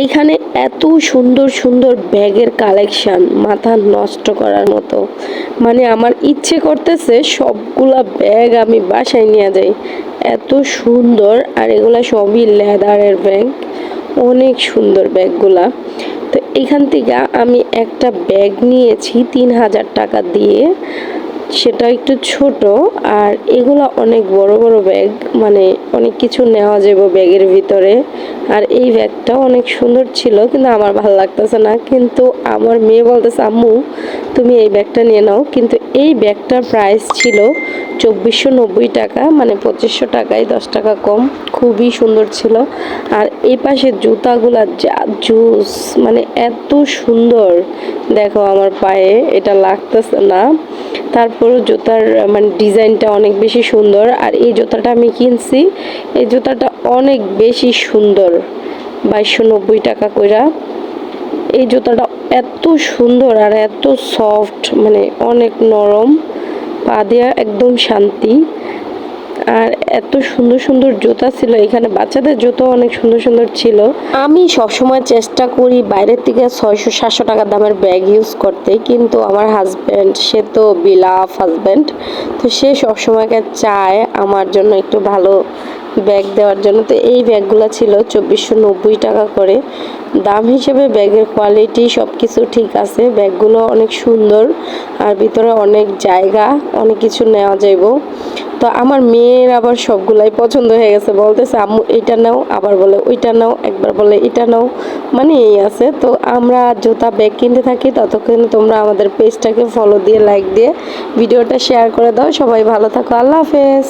এইখানে এত সুন্দর সুন্দর ব্যাগের কালেকশন, মাথা নষ্ট করার মতো। মানে আমার ইচ্ছে করতেছে সবগুলা ব্যাগ আমি বাসায় নিয়ে যাই, এত সুন্দর। আর এগুলা সবই লেদারের ব্যাগ, অনেক সুন্দর ব্যাগগুলা। তো এখান থেকে আমি একটা ব্যাগ নিয়েছি 3000 টাকা দিয়ে, সেটা একটু ছোট। আর এগুলা অনেক বড় বড় ব্যাগ, মানে অনেক কিছু নেওয়া যাবে ব্যাগের ভিতরে। আর এই ব্যাগটাও অনেক সুন্দর ছিল, কিন্তু আমার ভালো লাগতেছে না। কিন্তু আমার মেয়ে বলতেছে আম্মু তুমি এই ব্যাগটা নিয়ে নাও। কিন্তু এই ব্যাগটার প্রাইস ছিল 2490 টাকা, মানে 2500 টাকায় 10 টাকা কম। খুবই সুন্দর ছিল। আর এই পাশে জুতাগুলা যা জুস, মানে এত সুন্দর। দেখো আমার পায়ে এটা লাগতেছে না, তারপরও জুতার মানে ডিজাইনটা অনেক বেশি সুন্দর। আর এই জুতাটা আমি কিনছি, এই জুতাটা অনেক বেশি সুন্দর, 2290 টাকা কইরা। এই জুতাটা এত সুন্দর আর এত সফট, মানে অনেক নরম, পা দিয়া একদম শান্তি। আর এত সুন্দর সুন্দর জুতা ছিল এখানে, বাচ্চাদের জুতো অনেক সুন্দর সুন্দর ছিল। আমি সবসময় চেষ্টা করি বাইরের থেকে 600-700 টাকা দামের ব্যাগ ইউজ করতে, কিন্তু আমার হাজব্যান্ড, সে তো বিলাভ হাজব্যান্ড, তো সে সবসময়কে চায় আমার জন্য একটু ভালো ব্যাগ দেওয়ার জন্য। তো এই ব্যাগগুলো ছিল 2490 টাকা করে দাম হিসেবে। ব্যাগের কোয়ালিটি সব কিছু ঠিক আছে, ব্যাগগুলো অনেক সুন্দর। আর ভিতরে অনেক জায়গা, অনেক কিছু নেওয়া যাইব। তো আমার মেয়ের আবার সবগুলাই পছন্দ হয়ে গেছে, বলতেছে আম্মু এইটা নাও, আবার বলে ওইটা নাও, একবার বলে এটা নাও, মানে এই আছে। তো আমরা জুতা ব্যাগ কিনতে থাকি, ততক্ষণে তোমরা আমাদের পেজটাকে ফলো দিয়ে লাইক দিয়ে ভিডিওটা শেয়ার করে দাও। সবাই ভালো থাকো, আল্লাহ হাফেজ।